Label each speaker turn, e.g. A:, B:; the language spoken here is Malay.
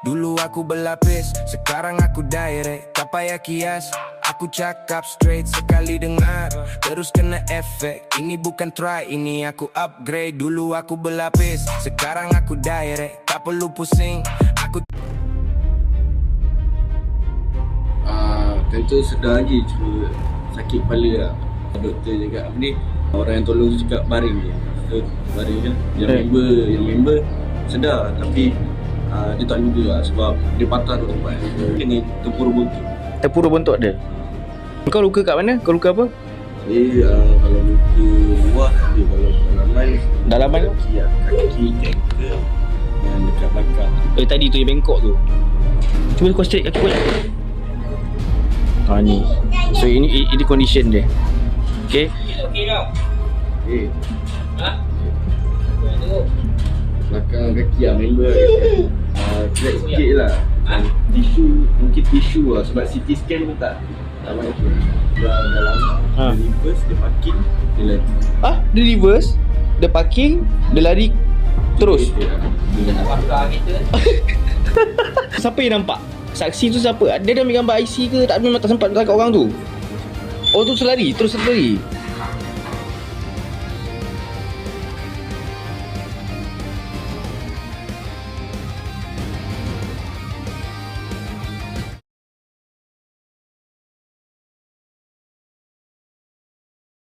A: Dulu aku berlapis, sekarang aku direct. Tak payah kias, aku cakap straight. Sekali dengar, terus kena efek. Ini bukan try, ini aku upgrade. Dulu aku berlapis, sekarang aku direct. Tak perlu pusing, aku
B: Tentu sedar lagi cuma sakit kepala lah. Doktor cakap apa ni, orang yang tolong tu cakap baring je. So, baring je. Yang member sedar tapi dia tak juga lah sebab dia patah tu tempat. Kena tempur buntut.
C: Terpuruk bentuk dia. Kau luka kat mana? Kau luka apa?
B: Jadi kalau luka luar dia, kalau dalaman
C: Dalaman tu?
B: kaki ankle yang dekat belakang.
C: Tadi tu yang bengkok tu. Cuba kau straight kaki kau. Ni. So ini condition dia. Okay.
B: Okay. Belakang kaki lah member crack sikit lah. Tisu, mungkin tisu lah sebab CT scan pun tak ramai tu. Dalam dia reverse, dia parking, dia lari.
C: Dia reverse, dia parking, dia lari terus. Siapa yang nampak? Saksi tu siapa? Dia dah ambil gambar IC ke? Tak, memang tak sempat tangkap orang tu. Oh tu terus lari, terus lari.